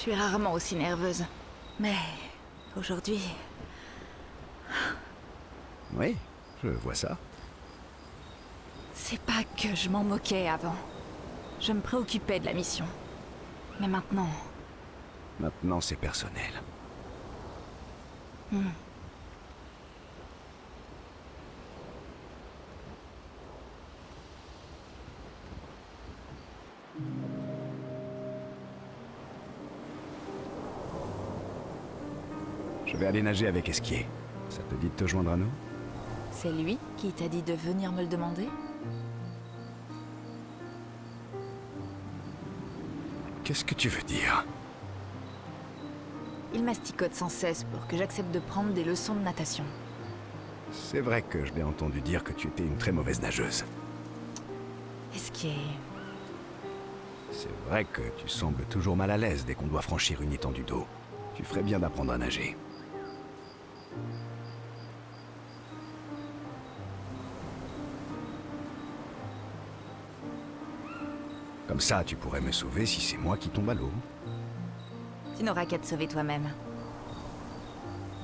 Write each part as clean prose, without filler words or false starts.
suis rarement aussi nerveuse. Mais aujourd'hui... Oui, je vois ça. C'est pas que je m'en moquais avant. Je me préoccupais de la mission. Mais maintenant... Maintenant, c'est personnel. Je vais aller nager avec Esquier. Ça te dit de te joindre à nous? C'est lui qui t'a dit de venir me le demander? Qu'est-ce que tu veux dire? Il masticote sans cesse pour que j'accepte de prendre des leçons de natation. C'est vrai que je l'ai entendu dire que tu étais une très mauvaise nageuse. Est-ce qu'il est... C'est vrai que tu sembles toujours mal à l'aise dès qu'on doit franchir une étendue d'eau. Tu ferais bien d'apprendre à nager. Comme ça, tu pourrais me sauver si c'est moi qui tombe à l'eau. Tu n'auras qu'à te sauver toi-même.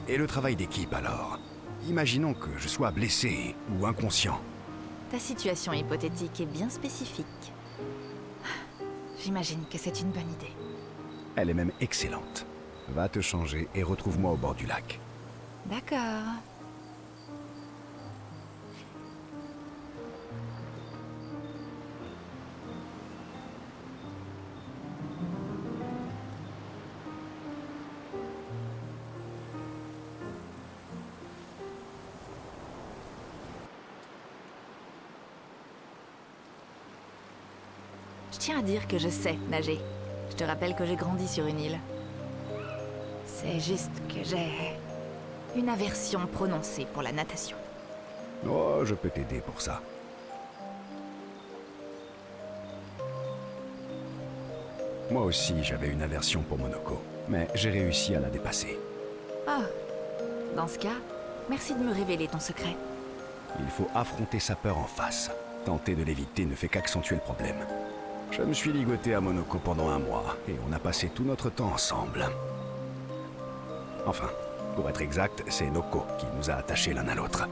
Et le travail d'équipe alors? Imaginons que je sois blessé ou inconscient. Ta situation hypothétique est bien spécifique. J'imagine que c'est une bonne idée. Elle est même excellente. Va te changer et retrouve-moi au bord du lac. D'accord. Je tiens à dire que je sais nager. Je te rappelle que j'ai grandi sur une île. C'est juste que j'ai une aversion prononcée pour la natation. Oh, je peux t'aider pour ça. Moi aussi, j'avais une aversion pour Monoko, mais j'ai réussi à la dépasser. Ah, dans ce cas, merci de me révéler ton secret. Il faut affronter sa peur en face. Tenter de l'éviter ne fait qu'accentuer le problème. Je me suis ligoté à Monoko pendant 1 mois, et on a passé tout notre temps ensemble. Enfin, pour être exact, c'est Noko qui nous a attachés l'un à l'autre.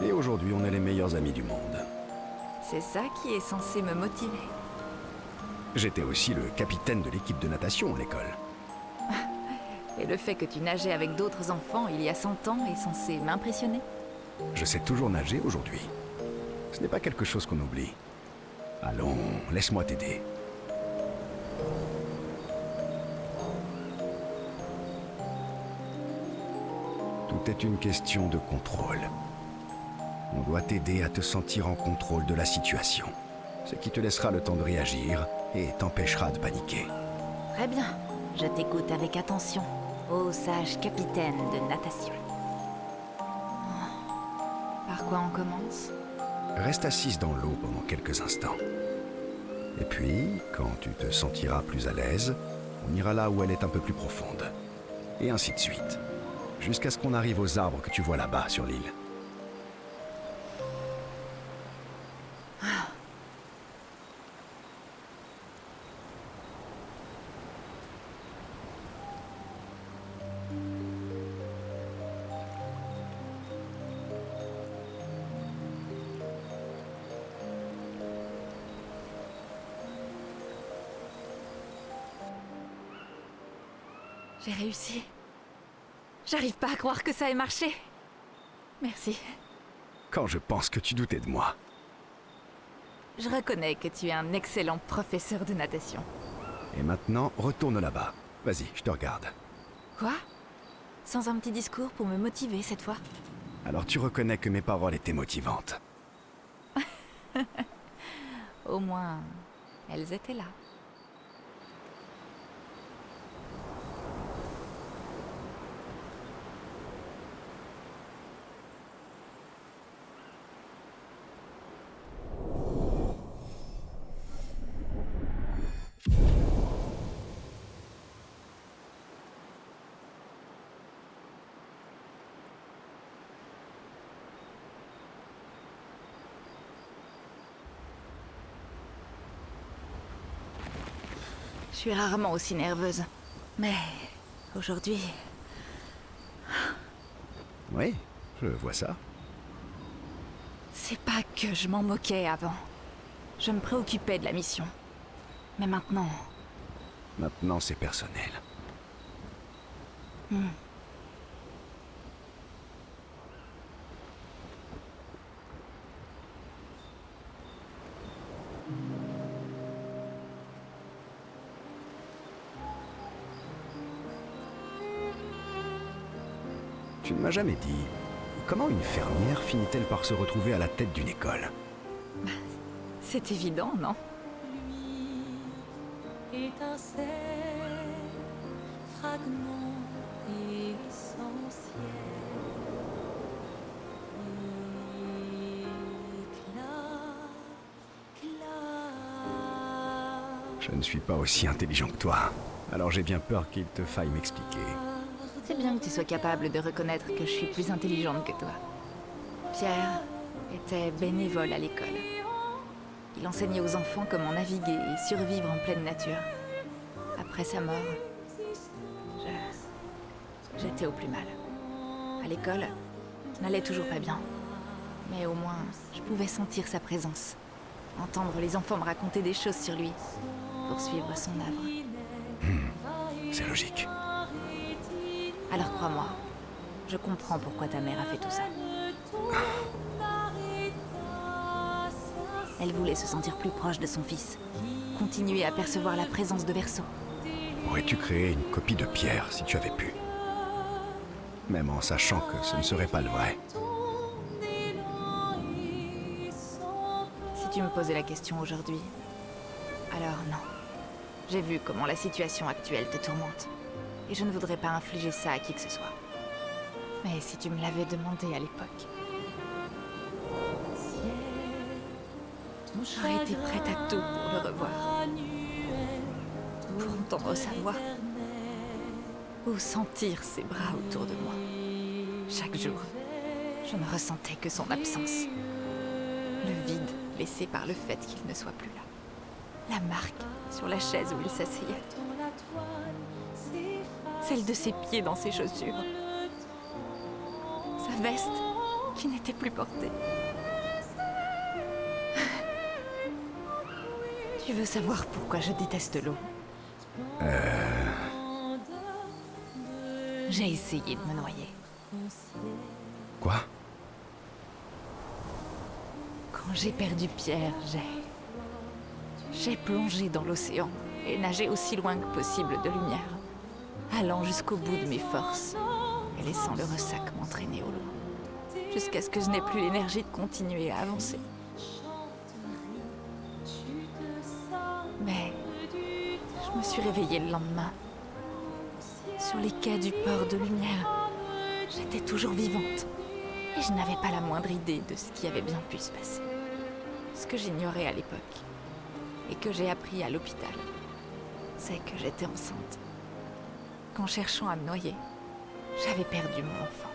Et aujourd'hui, on est les meilleurs amis du monde. C'est ça qui est censé me motiver. J'étais aussi le capitaine de l'équipe de natation à l'école. Et le fait que tu nageais avec d'autres enfants il y a 100 ans est censé m'impressionner. Je sais toujours nager aujourd'hui. Ce n'est pas quelque chose qu'on oublie. Allons, laisse-moi t'aider. Tout est une question de contrôle. On doit t'aider à te sentir en contrôle de la situation, ce qui te laissera le temps de réagir et t'empêchera de paniquer. Très bien, je t'écoute avec attention, ô sage capitaine de natation. Par quoi on commence? Reste assise dans l'eau pendant quelques instants. Et puis, quand tu te sentiras plus à l'aise, on ira là où elle est un peu plus profonde. Et ainsi de suite. Jusqu'à ce qu'on arrive aux arbres que tu vois là-bas sur l'île. J'ai réussi. J'arrive pas à croire que ça ait marché. Merci. Quand je pense que tu doutais de moi. Je reconnais que tu es un excellent professeur de natation. Et maintenant, retourne là-bas. Vas-y, je te regarde. Quoi? Sans un petit discours pour me motiver cette fois? Alors tu reconnais que mes paroles étaient motivantes. Au moins, elles étaient là. Je suis rarement aussi nerveuse. Mais aujourd'hui, Oui, je vois ça. c'est pas que je m'en moquais avant. Je me préoccupais de la mission. Mais maintenant, Maintenant, c'est personnel. Tu ne m'as jamais dit comment une fermière finit-elle par se retrouver à la tête d'une école? c'est évident, non? Étincelle, fragment essentiel, éclat. Je ne suis pas aussi intelligent que toi. Alors j'ai bien peur qu'il te faille m'expliquer. C'est bien que tu sois capable de reconnaître que je suis plus intelligente que toi. Pierre était bénévole à l'école. Il enseignait aux enfants comment naviguer et survivre en pleine nature. Après sa mort, j'étais au plus mal. À l'école, je n'allais toujours pas bien. Mais au moins, je pouvais sentir sa présence. Entendre les enfants me raconter des choses sur lui. Poursuivre son œuvre. C'est logique. Alors crois-moi, je comprends pourquoi ta mère a fait tout ça. Elle voulait se sentir plus proche de son fils. Continuer à percevoir la présence de Verso. Aurais-tu créé une copie de Pierre si tu avais pu? Même en sachant que ce ne serait pas le vrai. Si tu me posais la question aujourd'hui, alors non. J'ai vu comment la situation actuelle te tourmente. Et je ne voudrais pas infliger ça à qui que ce soit. Mais si tu me l'avais demandé à l'époque, j'aurais été prête à tout pour le revoir. Pour entendre sa voix. Ou sentir ses bras autour de moi. Chaque jour, je ne ressentais que son absence. Le vide laissé par le fait qu'il ne soit plus là. La marque sur la chaise où il s'asseyait. Celle de ses pieds dans ses chaussures. Sa veste qui n'était plus portée. Tu veux savoir pourquoi je déteste l'eau? J'ai essayé de me noyer. Quoi? Quand j'ai perdu Pierre, j'ai plongé dans l'océan et nagé aussi loin que possible de lumière, allant jusqu'au bout de mes forces et laissant le ressac m'entraîner au loin, jusqu'à ce que je n'ai plus l'énergie de continuer à avancer. Mais je me suis réveillée le lendemain. Sur les quais du port de Lumière, j'étais toujours vivante. Et je n'avais pas la moindre idée de ce qui avait bien pu se passer. Ce que j'ignorais à l'époque, et que j'ai appris à l'hôpital, c'est que j'étais enceinte. Qu'en cherchant à me noyer, j'avais perdu mon enfant.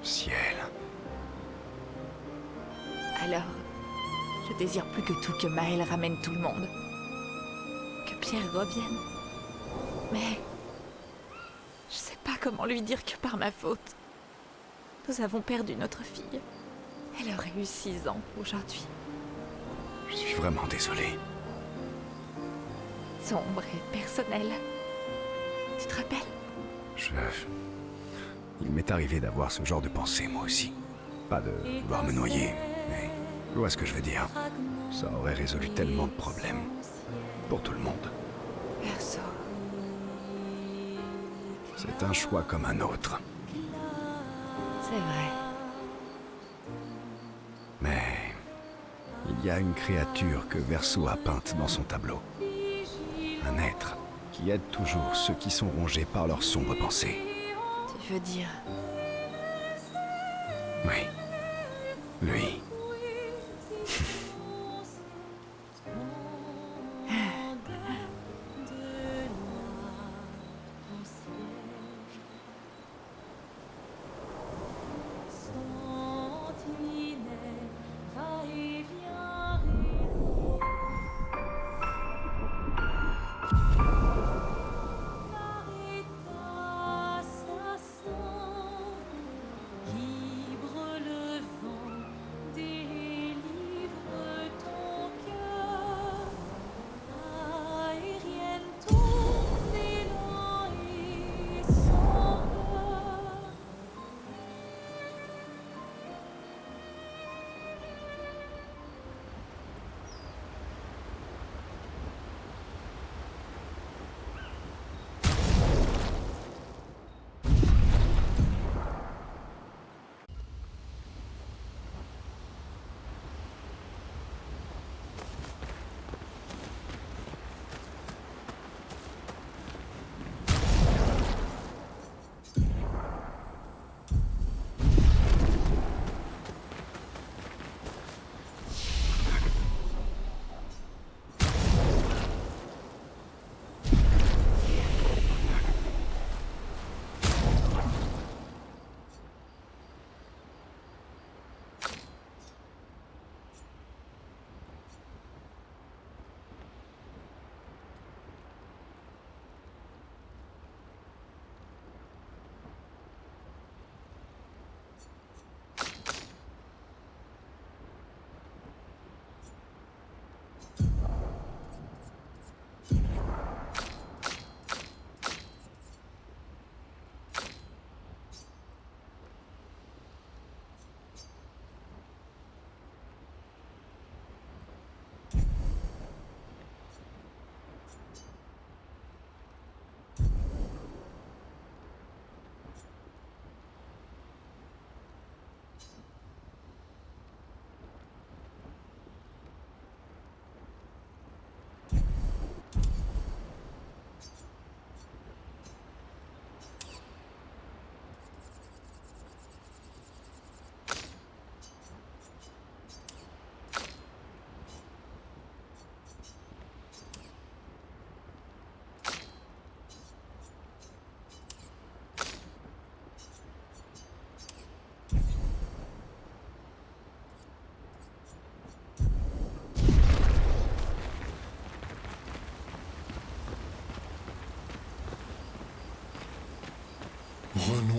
Ciel. Alors, je désire plus que tout que Maël ramène tout le monde. Que Pierre revienne. Mais je sais pas comment lui dire que par ma faute, nous avons perdu notre fille. Elle aurait eu 6 ans aujourd'hui. Je suis vraiment désolé. Sombre et personnelle. Tu te rappelles? Il m'est arrivé d'avoir ce genre de pensée, moi aussi. Pas de vouloir me noyer, mais je vois ce que je veux dire. Ça aurait résolu tellement de problèmes. Pour tout le monde. Verso. C'est un choix comme un autre. C'est vrai. Mais il y a une créature que Verso a peinte dans son tableau. Un être qui aide toujours ceux qui sont rongés par leurs sombres pensées. Tu veux dire... Oui. Lui.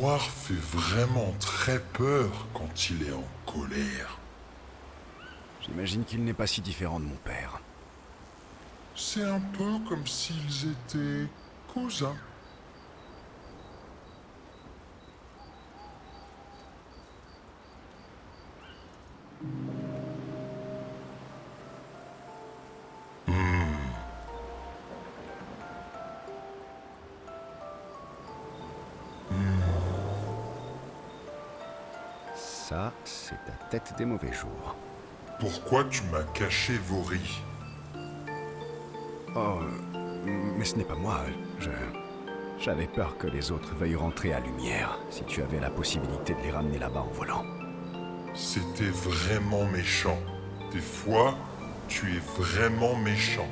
noir fait vraiment très peur quand il est en colère. J'imagine qu'il n'est pas si différent de mon père. C'est un peu comme s'ils étaient cousins. Ça, c'est ta tête des mauvais jours. Pourquoi tu m'as caché Vori? Oh, mais ce n'est pas moi. J'avais peur que les autres veuillent rentrer à Lumière, si tu avais la possibilité de les ramener là-bas en volant. C'était vraiment méchant. Des fois, tu es vraiment méchant.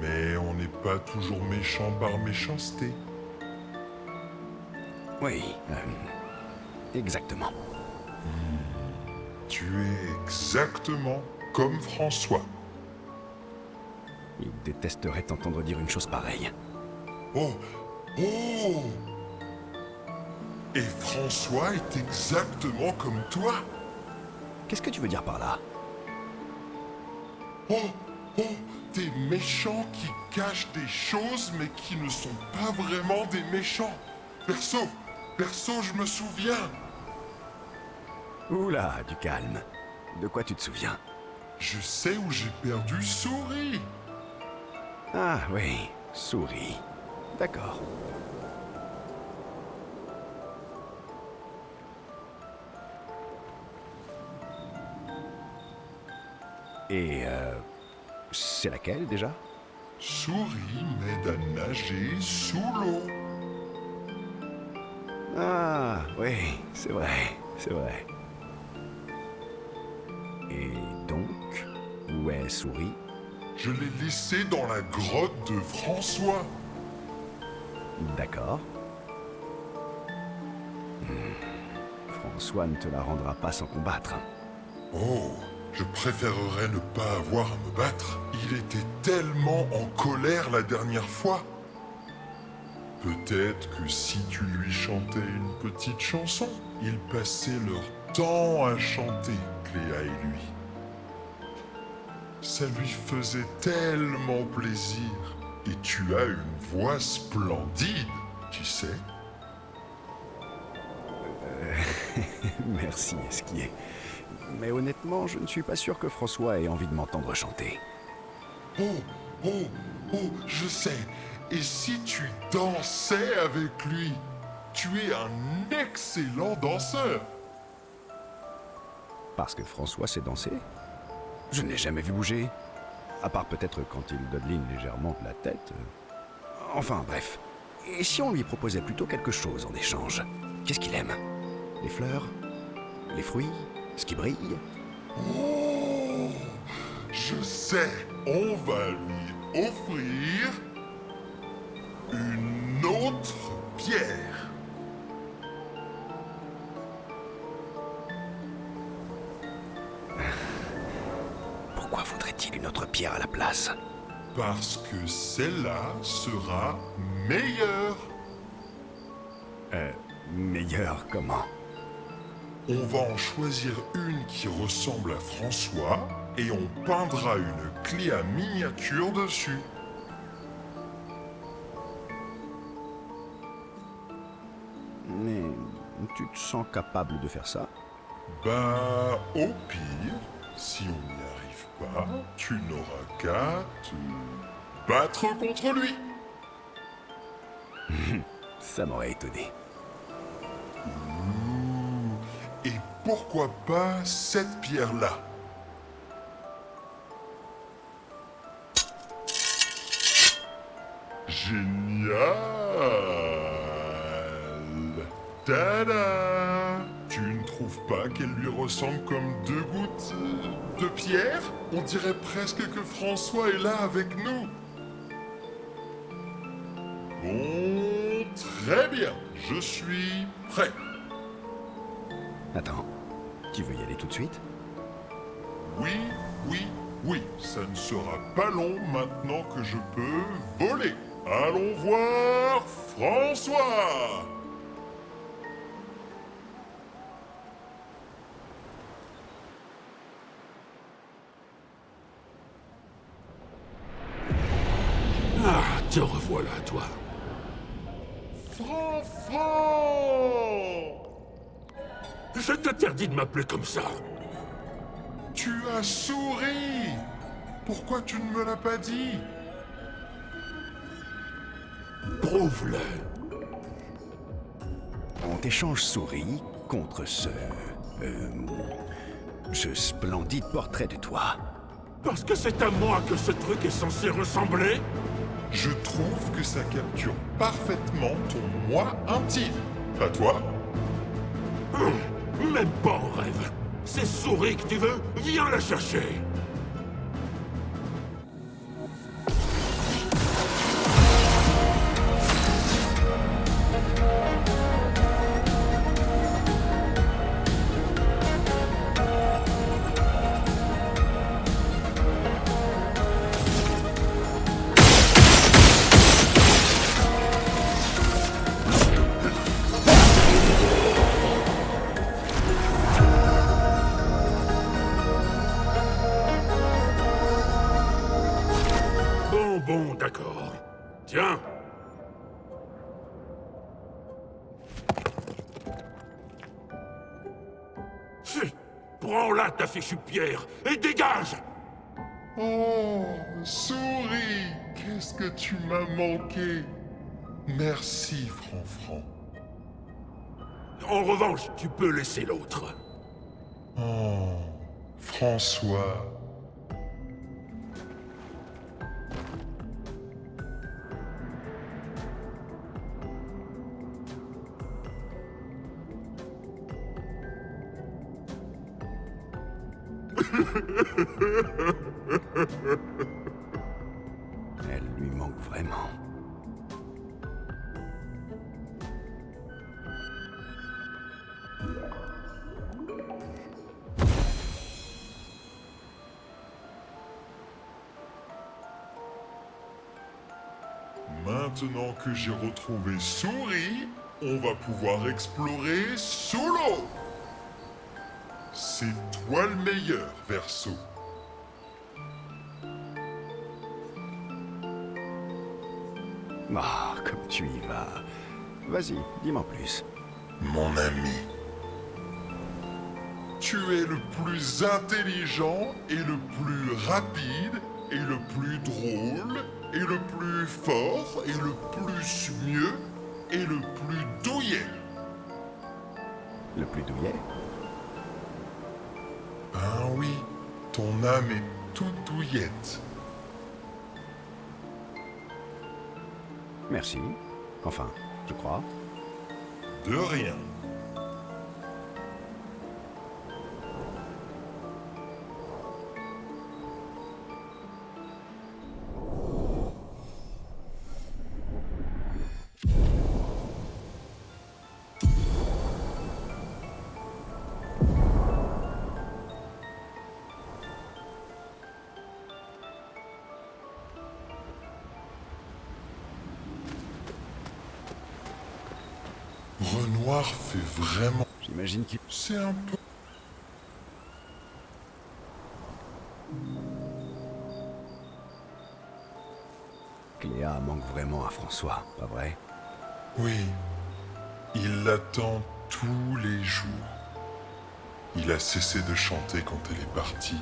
Mais on n'est pas toujours méchant par méchanceté. Oui, exactement. Tu es exactement comme François. Il détesterait t'entendre dire une chose pareille. Oh, oh! Et François est exactement comme toi. Qu'est-ce que tu veux dire par là? Oh, oh, des méchants qui cachent des choses mais qui ne sont pas vraiment des méchants. Perso, je me souviens. Oula, du calme. De quoi tu te souviens? Je sais où j'ai perdu Souris. Ah oui, Souris. D'accord. Et c'est laquelle déjà? Souris m'aide à nager sous l'eau. Ah oui, c'est vrai, c'est vrai. Et donc, où est Souris? Je l'ai laissée dans la grotte de François. D'accord. François ne te la rendra pas sans combattre. Oh, je préférerais ne pas avoir à me battre. Il était tellement en colère la dernière fois. Peut-être que si tu lui chantais une petite chanson, ils passaient leur temps à chanter, Cléa et lui. Ça lui faisait tellement plaisir. Et tu as une voix splendide, tu sais. Merci, Esquier. Mais honnêtement, je ne suis pas sûr que François ait envie de m'entendre chanter. Oh, oh, oh, je sais. Et si tu dansais avec lui? Tu es un excellent danseur. Parce que François sait danser? Je ne l'ai jamais vu bouger. À part peut-être quand il dodeline légèrement de la tête. Enfin, bref. Et si on lui proposait plutôt quelque chose en échange? Qu'est-ce qu'il aime? Les fleurs? Les fruits? Ce qui brille? Oh, je sais. On va lui offrir une autre pierre. Pourquoi faudrait-il une autre pierre à la place? Parce que celle-là sera meilleure. Meilleur comment? On va en choisir une qui ressemble à François et on peindra une clé à miniature dessus. Mais tu te sens capable de faire ça? Bah, au pire, si on n'y arrive pas, tu n'auras qu'à te battre contre lui. Ça m'aurait étonné. Et pourquoi pas cette pierre-là? Génial! Tada! Tu ne trouves pas qu'elle lui ressemble comme deux gouttes de pierre? On dirait presque que François est là avec nous. Bon, très bien, je suis prêt. Attends, tu veux y aller tout de suite? Oui, oui, oui, ça ne sera pas long maintenant que je peux voler. Allons voir François! Te revoilà, toi. Franfran! Je t'interdis de m'appeler comme ça. Tu as souri! Pourquoi tu ne me l'as pas dit? Prouve-le. On t'échange souris contre ce splendide portrait de toi. Parce que c'est à moi que ce truc est censé ressembler? Je trouve que ça capture parfaitement ton moi intime. Pas toi? Même pas en rêve. C'est Souris que tu veux? Viens la chercher. Bon, d'accord. Tiens. Chut. Prends-la, ta fichue pierre, et dégage! Oh, souris, qu'est-ce que tu m'as manqué. Merci, Franfran. En revanche, tu peux laisser l'autre. Oh, François. Elle lui manque vraiment. Maintenant que j'ai retrouvé Souris, on va pouvoir explorer sous l'eau. C'est toi le meilleur, Verseau. Ah, comme tu y vas. Vas-y, dis-moi plus. Mon ami, tu es le plus intelligent et le plus rapide et le plus drôle et le plus fort et le plus mieux et le plus douillet. Le plus douillet? Ah oui, ton âme est toute douillette. Merci. Enfin, je crois. De rien. Renoir fait vraiment... J'imagine qu'il... C'est un peu... Cléa manque vraiment à François, pas vrai? Oui, il l'attend tous les jours. Il a cessé de chanter quand elle est partie.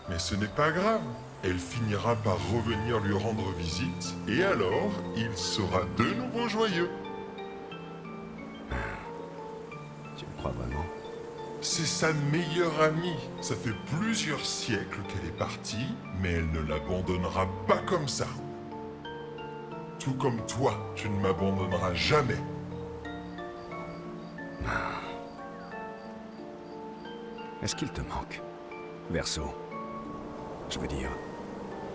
Mais ce n'est pas grave. Elle finira par revenir lui rendre visite, et alors, il sera de nouveau joyeux. Tu le crois vraiment? C'est sa meilleure amie. Ça fait plusieurs siècles qu'elle est partie, mais elle ne l'abandonnera pas comme ça. Tout comme toi, tu ne m'abandonneras jamais. Est-ce qu'il te manque? Verseau. Je veux dire,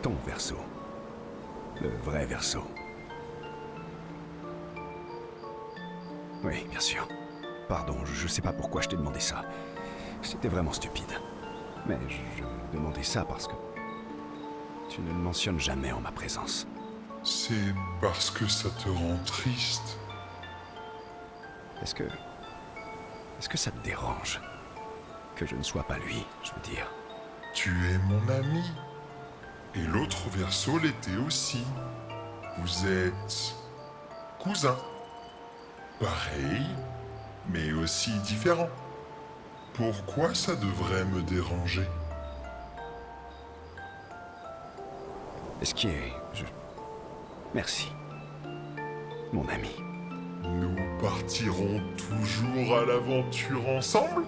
ton Verseau. Le vrai Verseau. Oui, bien sûr. Pardon, je sais pas pourquoi je t'ai demandé ça. C'était vraiment stupide. Mais je me demandais ça parce que tu ne le mentionnes jamais en ma présence. C'est parce que ça te rend triste. Est-ce que ça te dérange que je ne sois pas lui, je veux dire? Tu es mon ami. Et l'autre Verseau l'était aussi. Vous êtes cousins. Pareil, mais aussi différents. Pourquoi ça devrait me déranger? Esquier, Merci. Mon ami. Nous partirons toujours à l'aventure ensemble?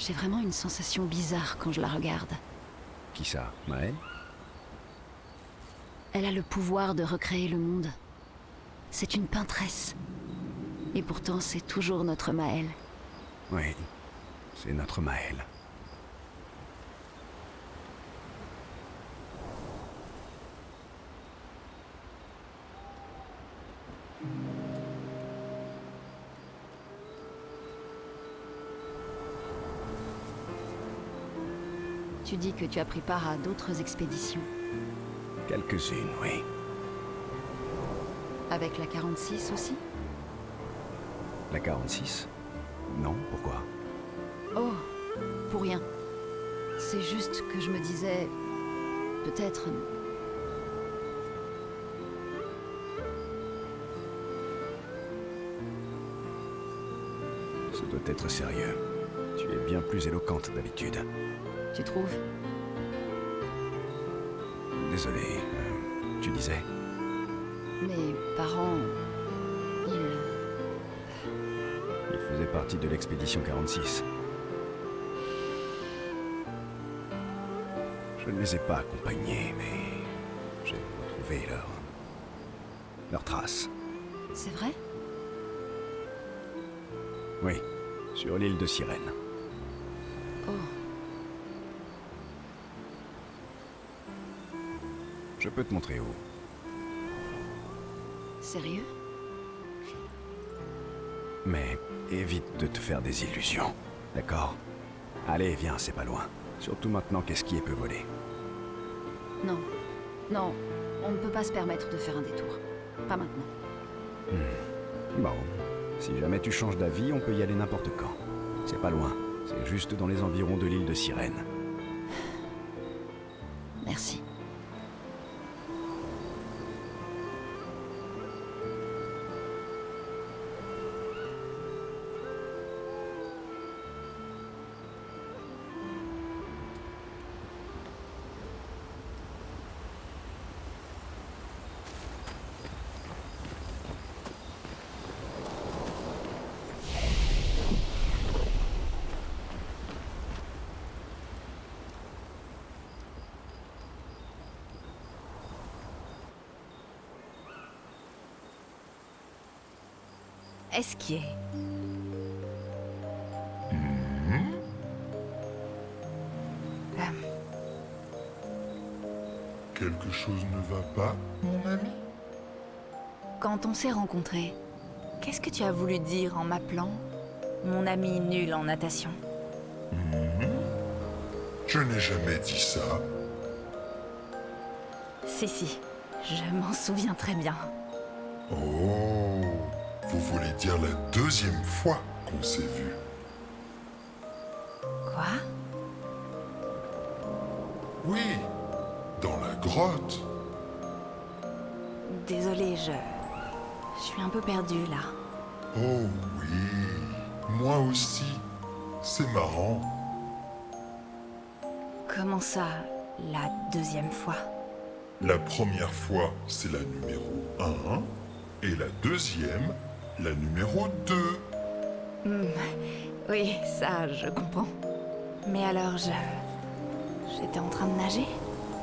J'ai vraiment une sensation bizarre quand je la regarde. Qui ça, Maël? Elle a le pouvoir de recréer le monde. C'est une peintresse. Et pourtant, c'est toujours notre Maël. Oui, c'est notre Maël. Tu dis que tu as pris part à d'autres expéditions. Quelques-unes, oui. Avec la 46 aussi? La 46? Non, pourquoi? Oh, pour rien. C'est juste que je me disais... Peut-être... Ça doit être sérieux. Tu es bien plus éloquente d'habitude. Tu trouves? Désolé, tu disais? Mes parents... Ils faisaient partie de l'expédition 46. Je ne les ai pas accompagnés, mais j'ai retrouvé leurs traces. C'est vrai? Oui, sur l'île de Sirène. Oh, Je peux te montrer où. sérieux? Mais évite de te faire des illusions, d'accord? Allez, viens, c'est pas loin. Surtout maintenant qu'Esquier peut voler. Non. Non, on ne peut pas se permettre de faire un détour. Pas maintenant. Bon, si jamais tu changes d'avis, on peut y aller n'importe quand. C'est pas loin, c'est juste dans les environs de l'île de Sirène. Merci. Esquier. Quelque chose ne va pas, mon ami? Quand on s'est rencontrés, qu'est-ce que tu as voulu dire en m'appelant mon ami nul en natation? Je n'ai jamais dit ça. Si, je m'en souviens très bien. Oh, vous voulez dire la deuxième fois qu'on s'est vu? Quoi? Oui, dans la grotte. Désolée, je suis un peu perdue là. Oh oui, moi aussi. C'est marrant. Comment ça, la deuxième fois? La première fois, c'est la numéro 1, et la deuxième, la numéro 2. Oui, ça, je comprends. Mais alors, j'étais en train de nager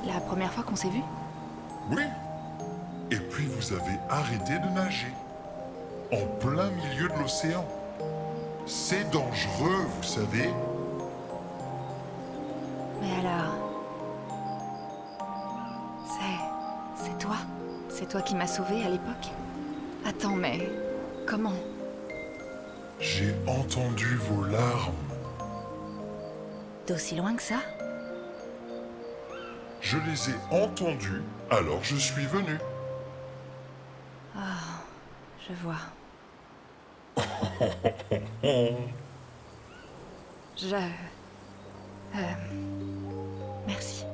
la première fois qu'on s'est vus. Oui. Et puis vous avez arrêté de nager. En plein milieu de l'océan. C'est dangereux, vous savez. Mais alors... C'est toi? C'est toi qui m'as sauvée à l'époque? Attends, mais... comment? J'ai entendu vos larmes. D'aussi loin que ça? Je les ai entendues, alors je suis venu. Je vois. Je... Merci.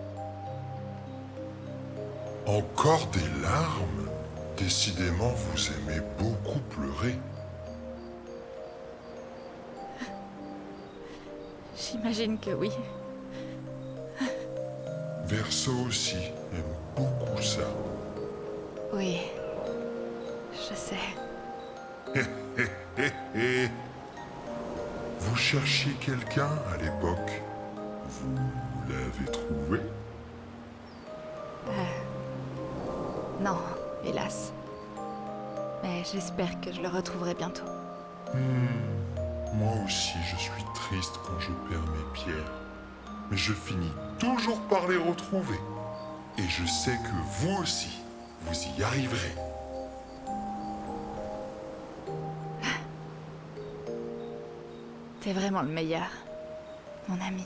Encore des larmes? Décidément, vous aimez beaucoup pleurer. J'imagine que oui. Verso aussi aime beaucoup ça. Oui. Je sais. Vous cherchiez quelqu'un à l'époque. Vous l'avez trouvé? Non, hélas. Mais j'espère que je le retrouverai bientôt. Moi aussi, je suis triste quand je perds mes pierres. Mais je finis toujours par les retrouver. Et je sais que vous aussi, vous y arriverez. T'es vraiment le meilleur, mon ami.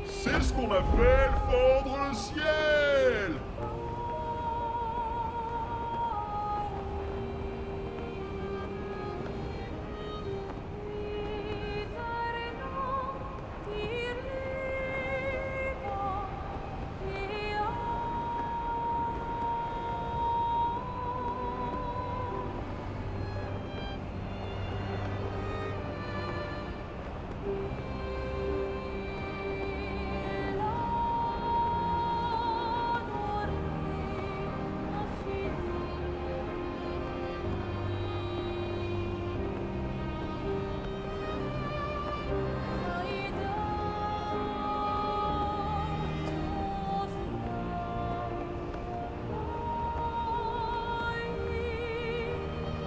C'est ce qu'on appelle fendre le ciel!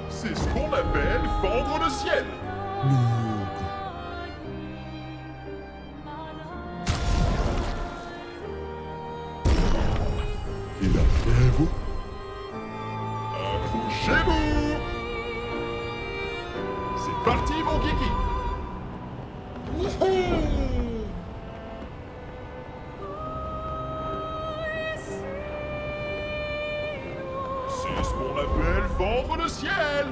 C'est ce qu'on appelle fendre le ciel. Et là, vous accrochez-vous. C'est parti, mon kiki. Wouhou! C'est ce qu'on appelle fendre le ciel.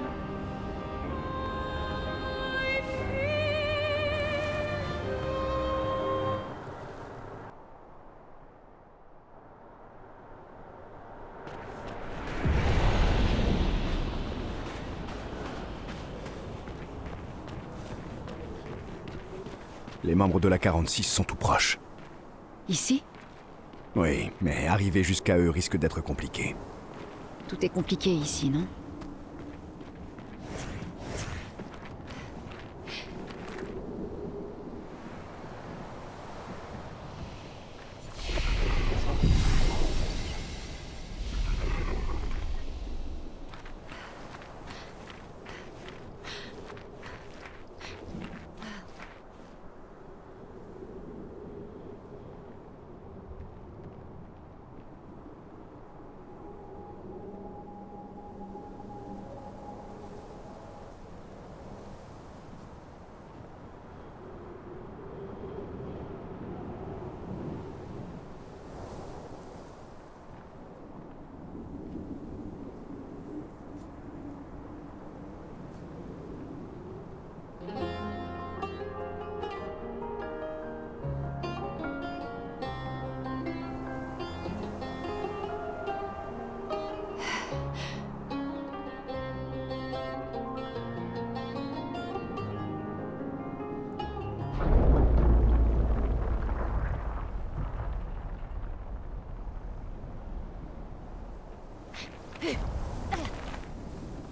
Les membres de la 46 sont tout proches. Ici? Oui, mais arriver jusqu'à eux risque d'être compliqué. Tout est compliqué ici, non?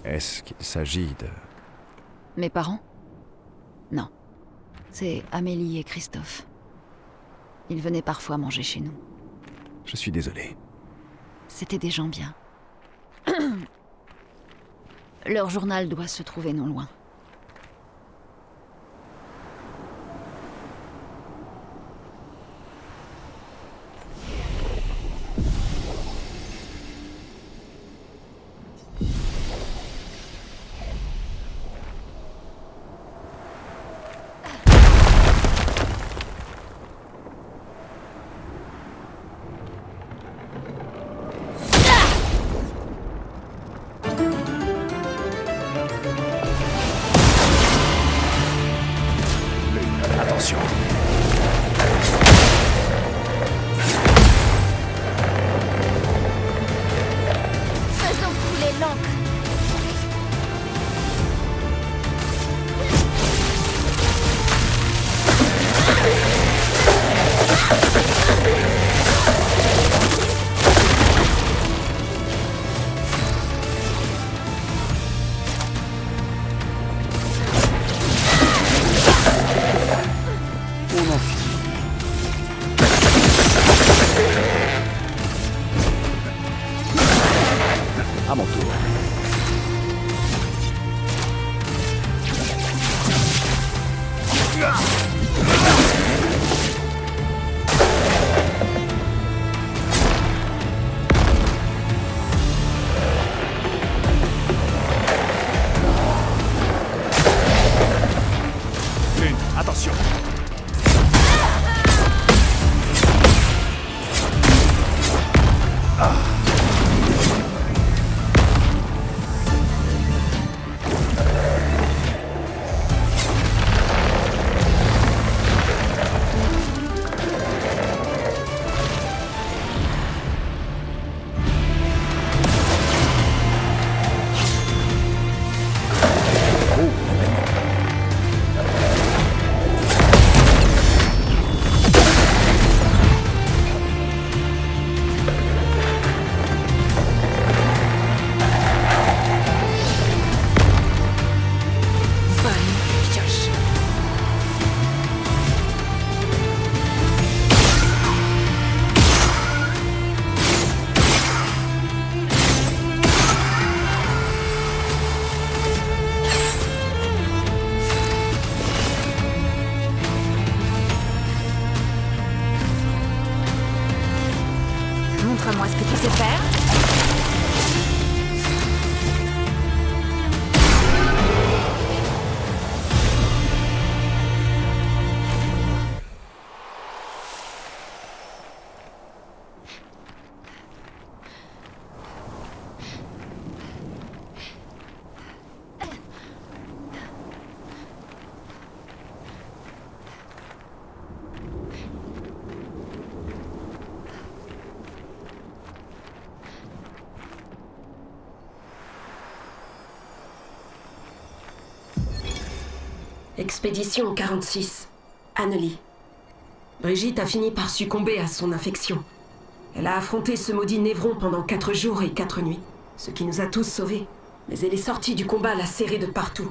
Est-ce qu'il s'agit de... Mes parents? Non. C'est Amélie et Christophe. Ils venaient parfois manger chez nous. Je suis désolé. C'était des gens bien. Leur journal doit se trouver non loin. Attention. Faisons couler l'encre. On en finit. À mon tour. Lune, attention. Montre-moi ce que tu sais faire. Expédition 46. Annelie. Brigitte a fini par succomber à son infection. Elle a affronté ce maudit Névron pendant 4 jours et 4 nuits, ce qui nous a tous sauvés. Mais elle est sortie du combat lacérée de partout.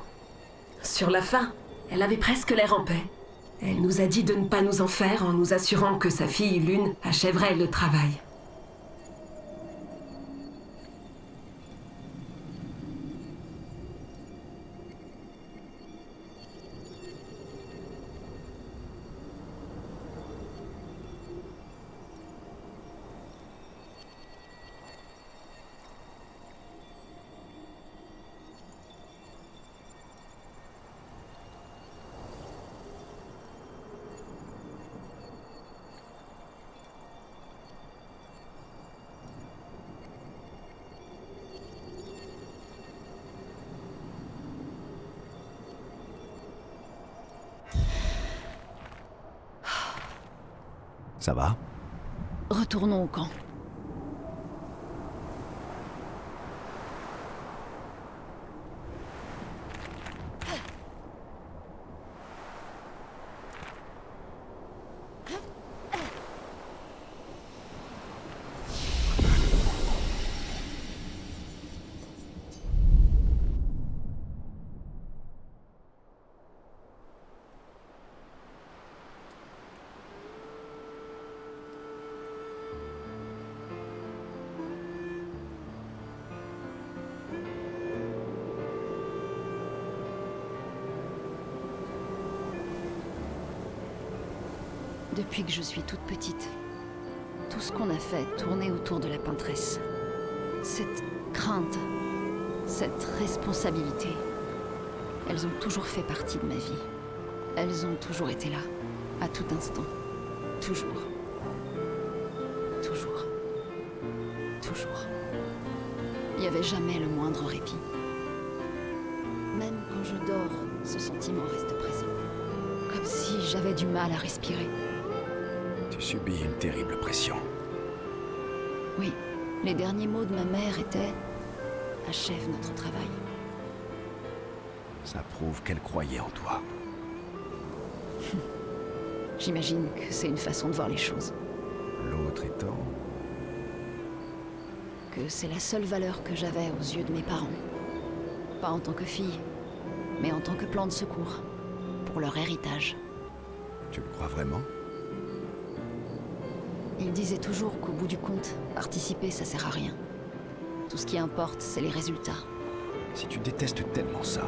Sur la fin, elle avait presque l'air en paix. Elle nous a dit de ne pas nous en faire en nous assurant que sa fille Lune achèverait le travail. Ça va? Retournons au camp. Depuis que je suis toute petite, tout ce qu'on a fait tournait autour de la peintresse. Cette crainte, cette responsabilité, elles ont toujours fait partie de ma vie. Elles ont toujours été là, à tout instant. Toujours. Toujours. Toujours. Il n'y avait jamais le moindre répit. Même quand je dors, ce sentiment reste présent. Comme si j'avais du mal à respirer. Tu subis une terrible pression. Oui, les derniers mots de ma mère étaient « Achève notre travail ». Ça prouve qu'elle croyait en toi. J'imagine que c'est une façon de voir les choses. L'autre étant... Que c'est la seule valeur que j'avais aux yeux de mes parents. Pas en tant que fille, mais en tant que plan de secours. Pour leur héritage. Tu le crois vraiment? Ils disaient toujours qu'au bout du compte, participer, ça sert à rien. Tout ce qui importe, c'est les résultats. Si tu détestes tellement ça,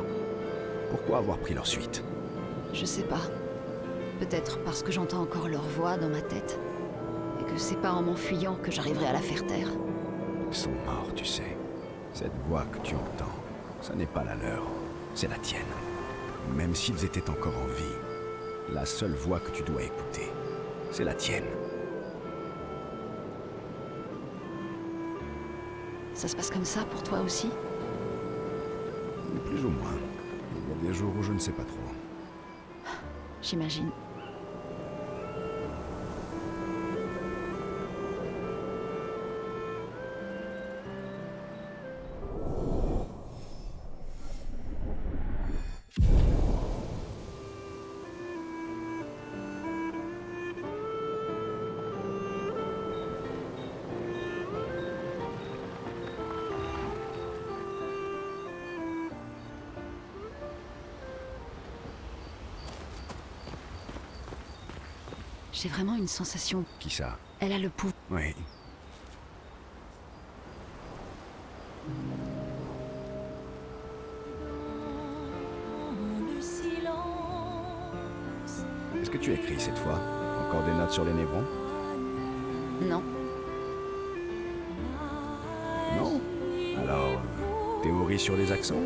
pourquoi avoir pris leur suite? Je sais pas. Peut-être parce que j'entends encore leur voix dans ma tête. Et que c'est pas en m'enfuyant que j'arriverai à la faire taire. Ils sont morts, tu sais. Cette voix que tu entends, ça n'est pas la leur, c'est la tienne. Même s'ils étaient encore en vie, la seule voix que tu dois écouter, c'est la tienne. Ça se passe comme ça pour toi aussi? Plus ou moins. Il y a des jours où je ne sais pas trop. J'imagine. J'ai vraiment une sensation. Qui ça? Elle a le pouvoir. Oui. Est-ce que tu écris cette fois? Encore des notes sur les névrons? Non. Non? Alors, théorie sur les accents?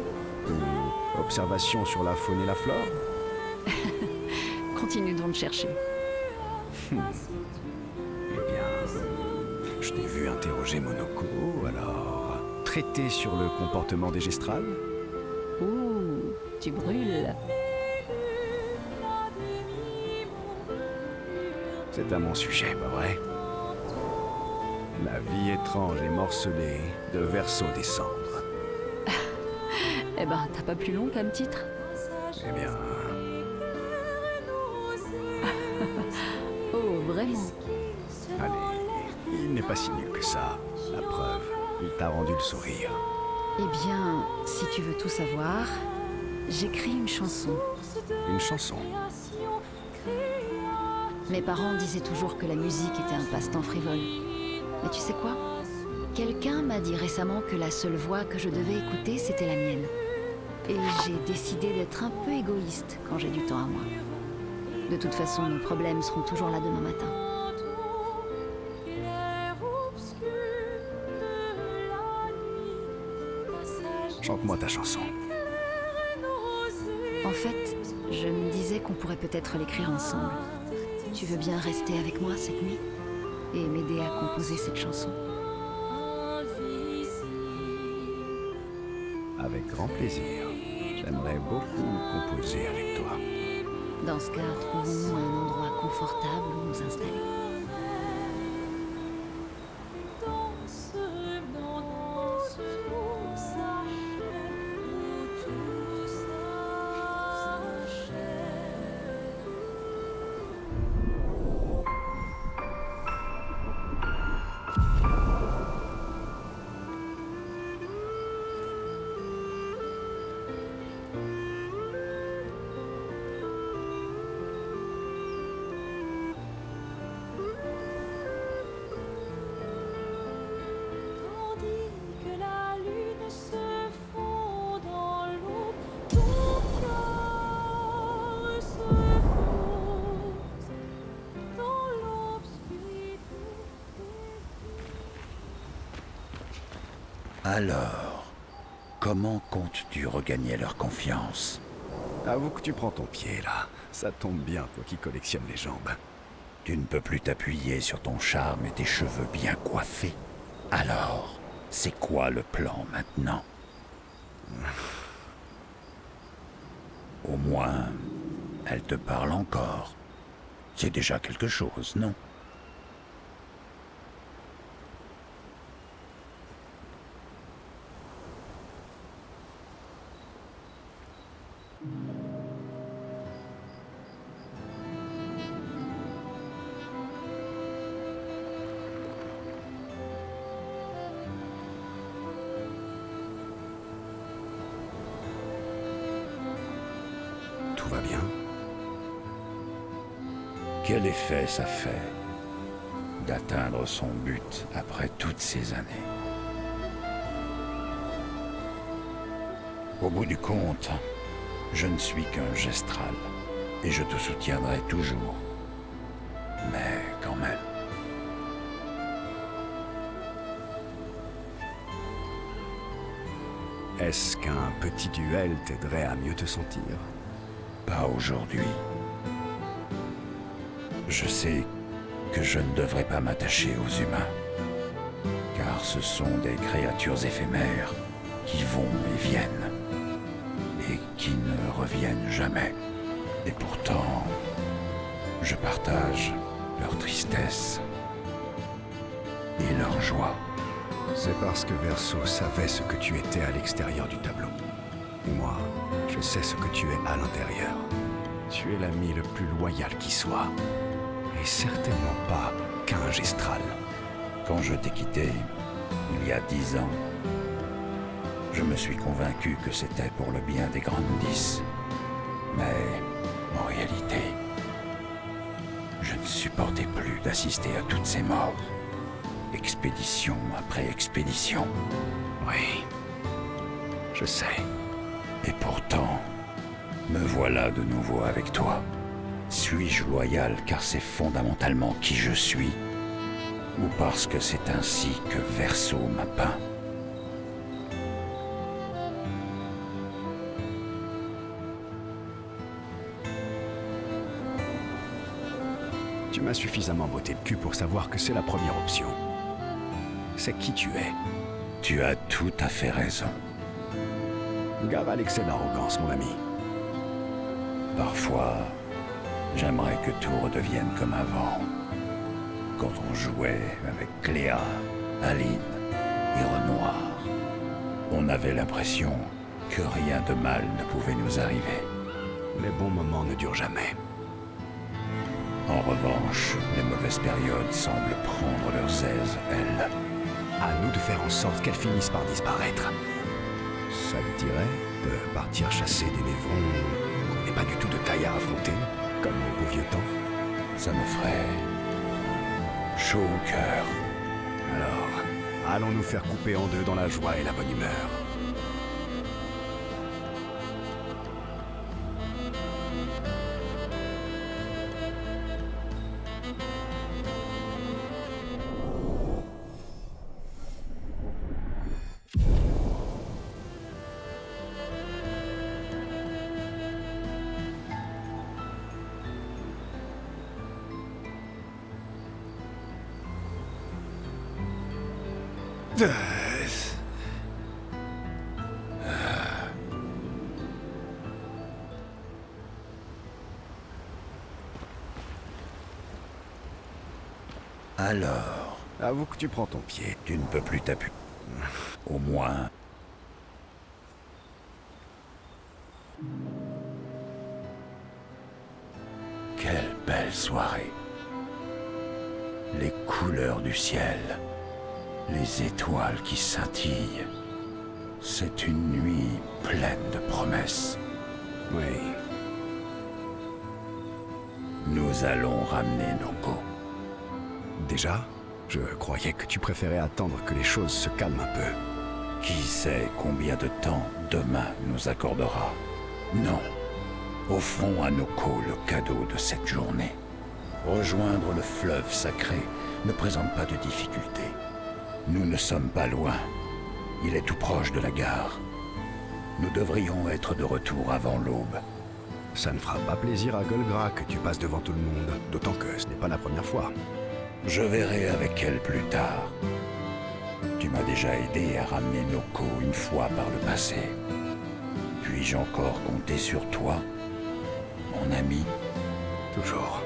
Ou observation sur la faune et la flore? Continue donc de chercher. Eh bien, je t'ai vu interroger Monoko, alors... Traiter sur le comportement des gestrales? Ouh, tu brûles. C'est à mon sujet, pas vrai? La vie étrange et morcelée de Verseau des cendres. Eh ben, t'as pas plus long comme titre? Eh bien... Oh, vraiment? Allez, il n'est pas si nul que ça. La preuve, il t'a rendu le sourire. Eh bien, si tu veux tout savoir, j'écris une chanson. Une chanson. Mes parents disaient toujours que la musique était un passe-temps frivole. Mais tu sais quoi? Quelqu'un m'a dit récemment que la seule voix que je devais écouter, c'était la mienne. Et j'ai décidé d'être un peu égoïste quand j'ai du temps à moi. De toute façon, nos problèmes seront toujours là demain matin. Chante-moi ta chanson. En fait, je me disais qu'on pourrait peut-être l'écrire ensemble. Tu veux bien rester avec moi cette nuit et m'aider à composer cette chanson? Avec grand plaisir. J'aimerais beaucoup composer avec toi. Dans ce cas, trouvons-nous un endroit confortable où nous installer. Alors, comment comptes-tu regagner leur confiance? Avoue que tu prends ton pied, là. Ça tombe bien, toi qui collectionnes les jambes. Tu ne peux plus t'appuyer sur ton charme et tes cheveux bien coiffés. Alors, c'est quoi le plan maintenant? Au moins, elle te parle encore. C'est déjà quelque chose, non? Tout va bien? Quel effet ça fait d'atteindre son but après toutes ces années? Au bout du compte, je ne suis qu'un gestral et je te soutiendrai toujours. Mais quand même. Est-ce qu'un petit duel t'aiderait à mieux te sentir? Pas aujourd'hui. Je sais que je ne devrais pas m'attacher aux humains, car ce sont des créatures éphémères qui vont et viennent, et qui ne reviennent jamais. Et pourtant, je partage leur tristesse et leur joie. C'est parce que Verso savait ce que tu étais à l'extérieur du tableau. Et moi, je sais ce que tu es à l'intérieur. Tu es l'ami le plus loyal qui soit. Et certainement pas qu'un gestral. Quand je t'ai quitté, il y a 10 ans, je me suis convaincu que c'était pour le bien des Grandes 10. Mais, en réalité, je ne supportais plus d'assister à toutes ces morts. Expédition après expédition. Oui, je sais. Et pourtant, me voilà de nouveau avec toi. Suis-je loyal car c'est fondamentalement qui je suis? Ou parce que c'est ainsi que Verso m'a peint? Tu m'as suffisamment botté le cul pour savoir que c'est la première option. C'est qui tu es. Tu as tout à fait raison. Gare à l'excès d'arrogance, mon ami. Parfois, j'aimerais que tout redevienne comme avant. Quand on jouait avec Cléa, Aline et Renoir. On avait l'impression que rien de mal ne pouvait nous arriver. Les bons moments ne durent jamais. En revanche, les mauvaises périodes semblent prendre leurs aises, elles. À nous de faire en sorte qu'elles finissent par disparaître. Ça te dirait de partir chasser des névrons qu'on n'est pas du tout de taille à affronter, comme au beau vieux temps? Ça me ferait chaud au cœur. Alors, allons nous faire couper en deux dans la joie et la bonne humeur. Alors, Avoue que tu prends ton pied. tu ne peux plus t'appuyer. Au moins, quelle belle soirée. Les couleurs du ciel, les étoiles qui scintillent. C'est une nuit pleine de promesses. Oui, Nous allons ramener Noko. déjà, je croyais que tu préférais attendre que les choses se calment un peu. Qui sait combien de temps demain nous accordera? Non. Offrons à Noko le cadeau de cette journée. Rejoindre le fleuve sacré ne présente pas de difficulté. Nous ne sommes pas loin. Il est tout proche de la gare. Nous devrions être de retour avant l'aube. Ça ne fera pas plaisir à Golgra que tu passes devant tout le monde, d'autant que ce n'est pas la première fois. Je verrai avec elle plus tard. Tu m'as déjà aidé à ramener Noko une fois par le passé. Puis-je encore compter sur toi, mon ami? Toujours.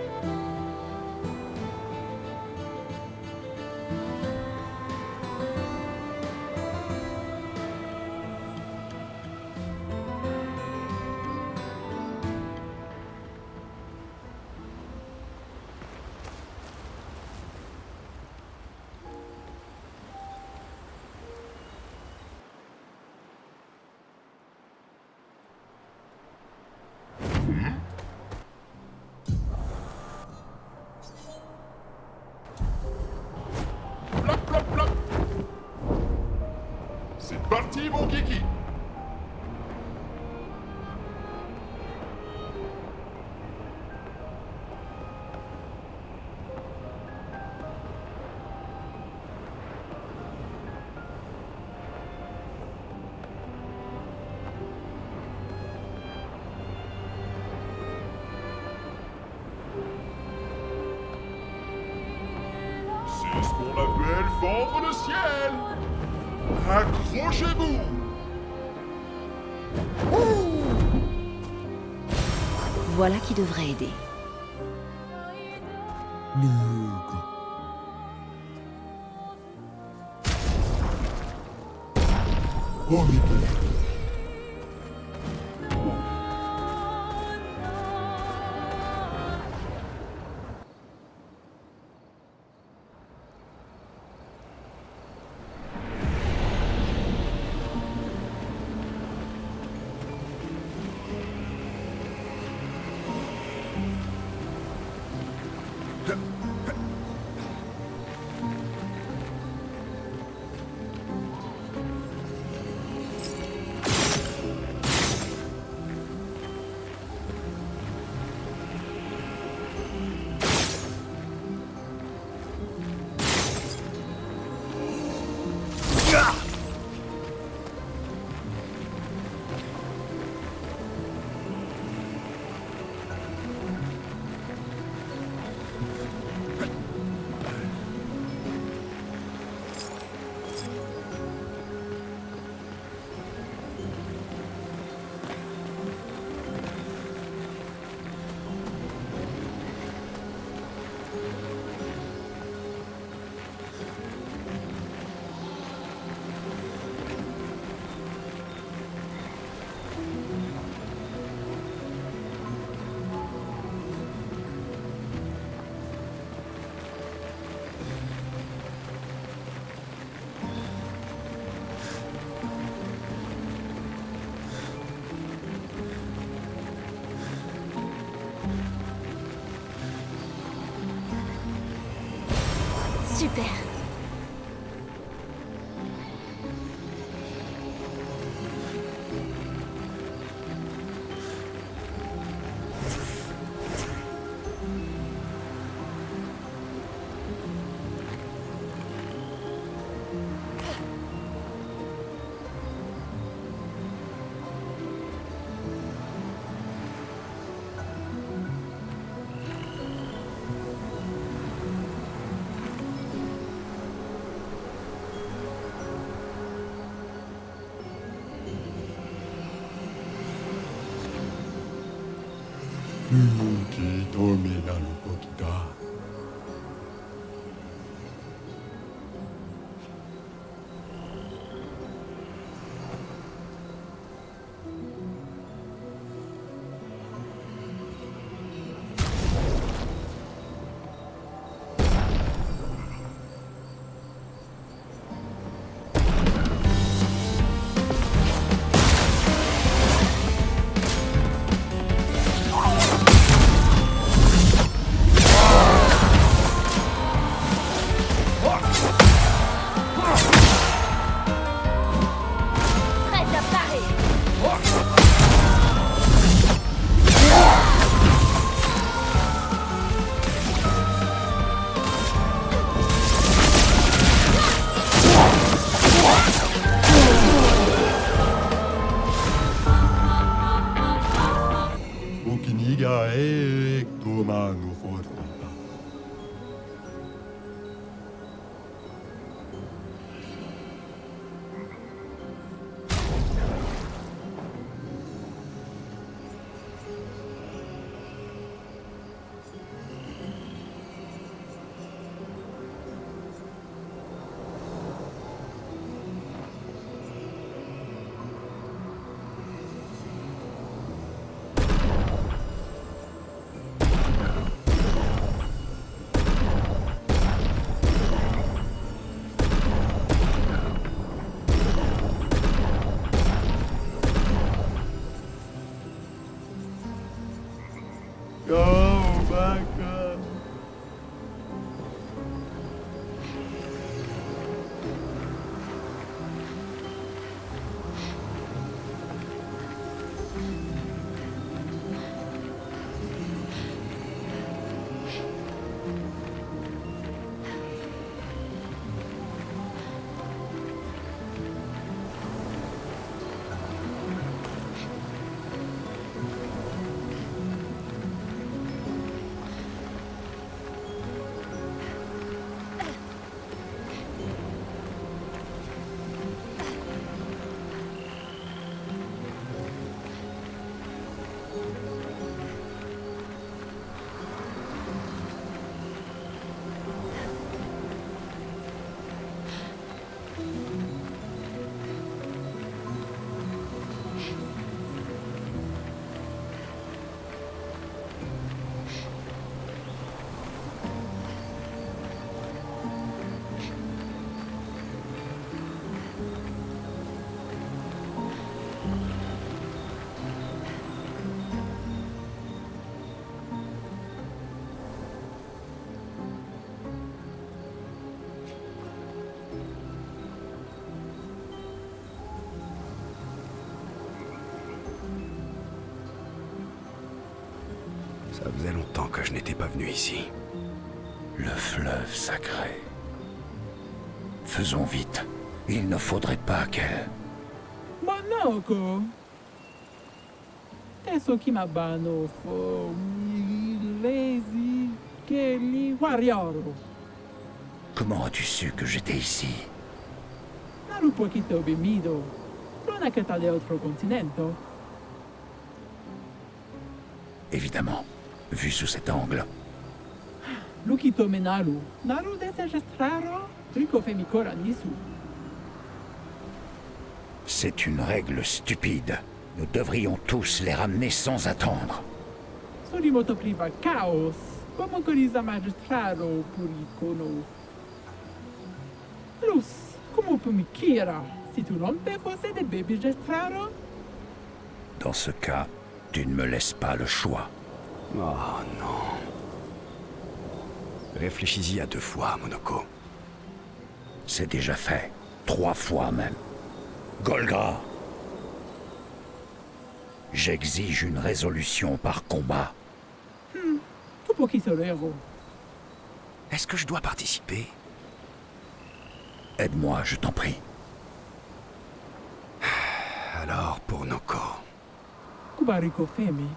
Plop, plop, plop. C'est parti, mon kiki. C'est ce qu'on appelle fendre le ciel. Accrochez-vous. Voilà qui devrait aider. Super. Oh my god. Ça faisait longtemps que je n'étais pas venu ici. Le fleuve sacré. Faisons vite. Il ne faudrait pas qu'elle... Monoko. Teso kimabano fo lazy Kelly Warrior. Comment as-tu su que j'étais ici? Naru poquito bimido. Non è che sta de otro continente. Évidemment, vu sous cet angle. Lukito menaru. Naru desestraro. Rico femicora nisu. C'est une règle stupide. Nous devrions tous les ramener sans attendre. Sorimoto priva chaos. Como corisa magistraro puricono. Plus, como pumiquira. Si tu non te fosse de baby gestraro? Dans ce cas, tu ne me laisses pas le choix. Oh non. Réfléchis-y à 2 fois, Monoko. C'est déjà fait. 3 fois même. Golgra. J'exige une résolution par combat. Tu pochi sorero. Est-ce que je dois participer? Aide-moi, je t'en prie. Alors, pour Noko. Kubarico femi.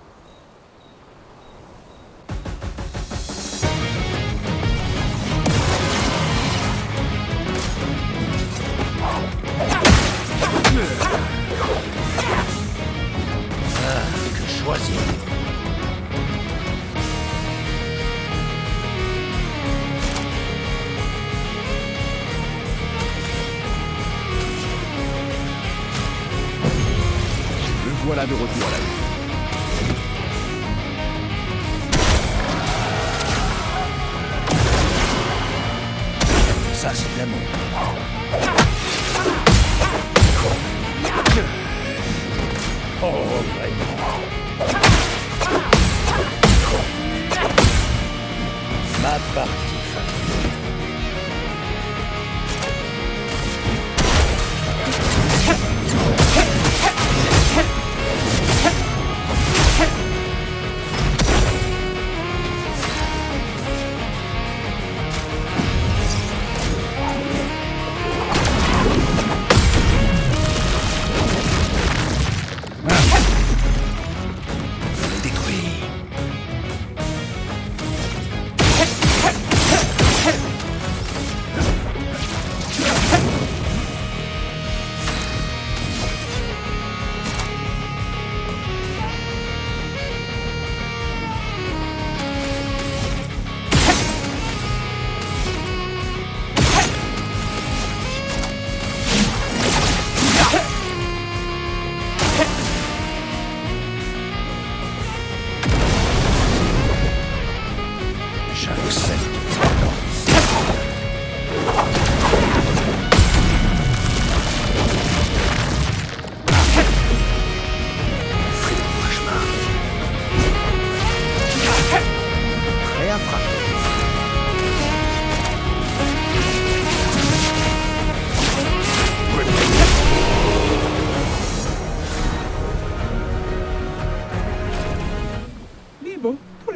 Que choisir? Le voilà de retour à la vie. Ça, c'est de l'amour. Oh, vraiment. Ma partie favorite. Détruit.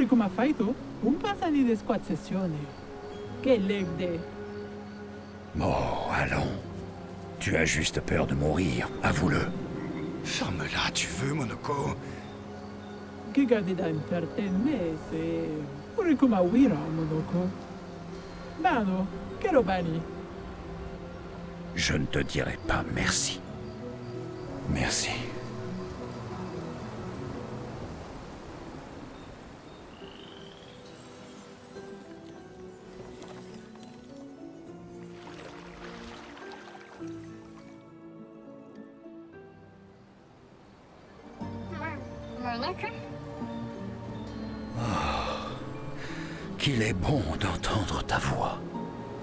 Pure come fai tu? Un passani di squat sessione. Che legde. Oh, allons. Tu as juste peur de mourir, avoue-le. Ferme-la, tu veux, Monoko? Che gardi da impertinese. Pure come Wira, Monoko. Bano, che robani. Je ne te dirai pas merci. Merci. Qu'il est bon d'entendre ta voix.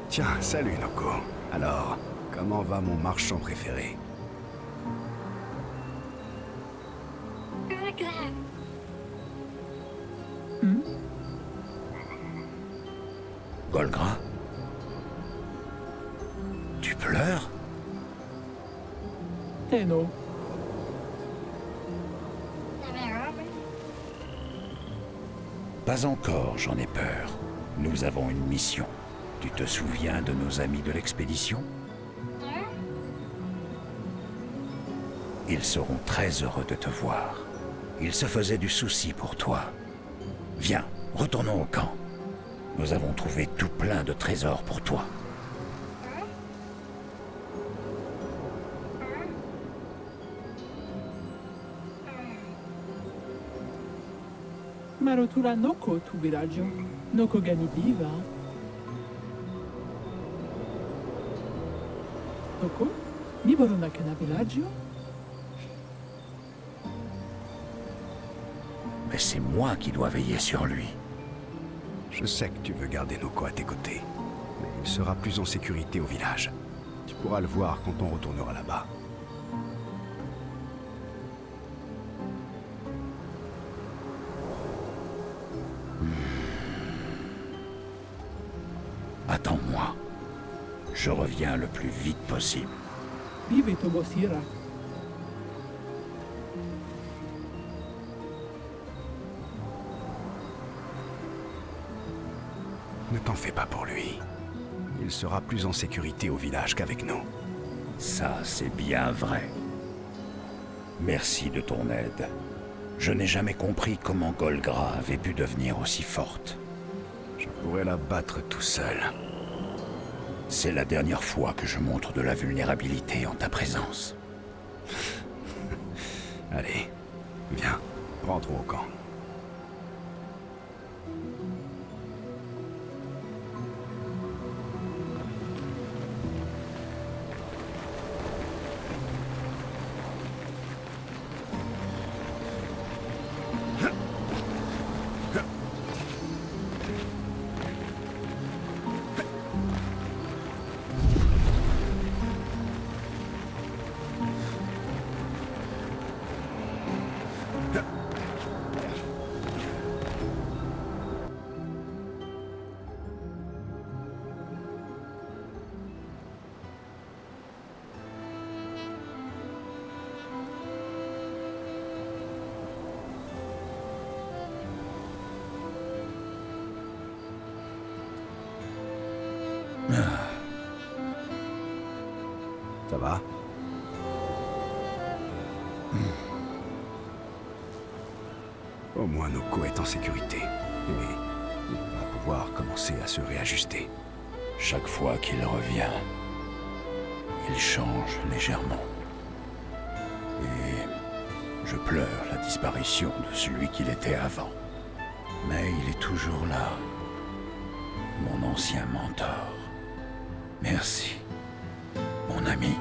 Tiens, salut, Noko. Alors, comment va mon marchand préféré? Golgra? Tu pleures? Teno. Pas encore, j'en ai peur. Nous avons une mission. Tu te souviens de nos amis de l'expédition? Ils seront très heureux de te voir. Ils se faisaient du souci pour toi. Viens, retournons au camp. Nous avons trouvé tout plein de trésors pour toi. Marotura Noko tu villaggio. Noko gani viva. Noko? Niborona che na villaggio? Mais c'est moi qui dois veiller sur lui. Je sais que tu veux garder Noko à tes côtés, mais il sera plus en sécurité au village. Tu pourras le voir quand on retournera là-bas. Attends-moi. Je reviens le plus vite possible. Vive Tobosira. Ne t'en fais pas pour lui. Il sera plus en sécurité au village qu'avec nous. Ça, c'est bien vrai. Merci de ton aide. Je n'ai jamais compris comment Golgra avait pu devenir aussi forte. Je pourrais la battre tout seul. C'est la dernière fois que je montre de la vulnérabilité en ta présence. Allez, viens, rentrons au camp. Ça va? Au moins Noko est en sécurité. Et il va pouvoir commencer à se réajuster. Chaque fois qu'il revient, il change légèrement. Et je pleure la disparition de celui qu'il était avant. Mais il est toujours là, mon ancien mentor. Merci, mon ami.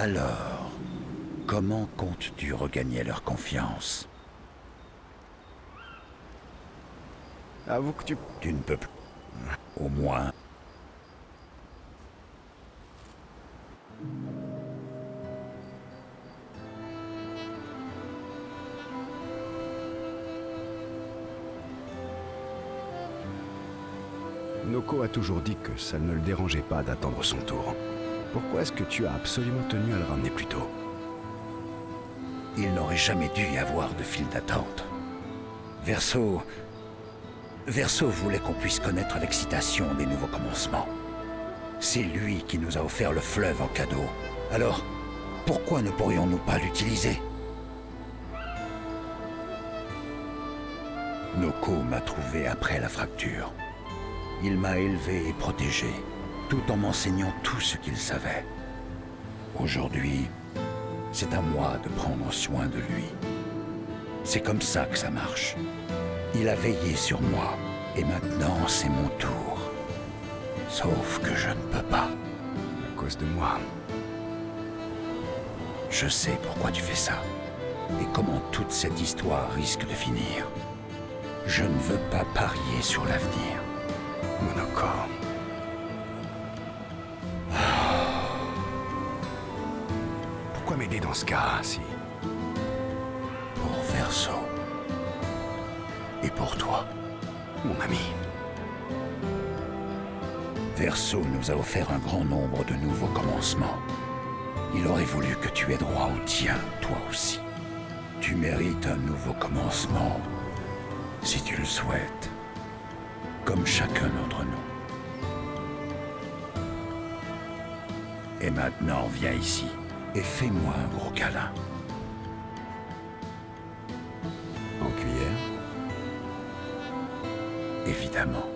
Alors, comment comptes-tu regagner leur confiance? Avoue que tu... Tu ne peux plus. Au moins... Noko a toujours dit que ça ne le dérangeait pas d'attendre son tour. Pourquoi est-ce que tu as absolument tenu à le ramener plus tôt? Il n'aurait jamais dû y avoir de file d'attente. Verso voulait qu'on puisse connaître l'excitation des nouveaux commencements. C'est lui qui nous a offert le fleuve en cadeau. Alors, pourquoi ne pourrions-nous pas l'utiliser? Noko m'a trouvé après la fracture. Il m'a élevé et protégé, tout en m'enseignant tout ce qu'il savait. Aujourd'hui, c'est à moi de prendre soin de lui. C'est comme ça que ça marche. Il a veillé sur moi, et maintenant c'est mon tour. Sauf que je ne peux pas. À cause de moi. Je sais pourquoi tu fais ça, et comment toute cette histoire risque de finir. Je ne veux pas parier sur l'avenir. Monoko. Pourquoi m'aider dans ce cas, si... Pour Verso. Et pour toi. Mon ami. Verso nous a offert un grand nombre de nouveaux commencements. Il aurait voulu que tu aies droit au tien, toi aussi. Tu mérites un nouveau commencement, si tu le souhaites. Comme chacun d'entre nous. Et maintenant, viens ici et fais-moi un gros câlin. En cuillère? Évidemment.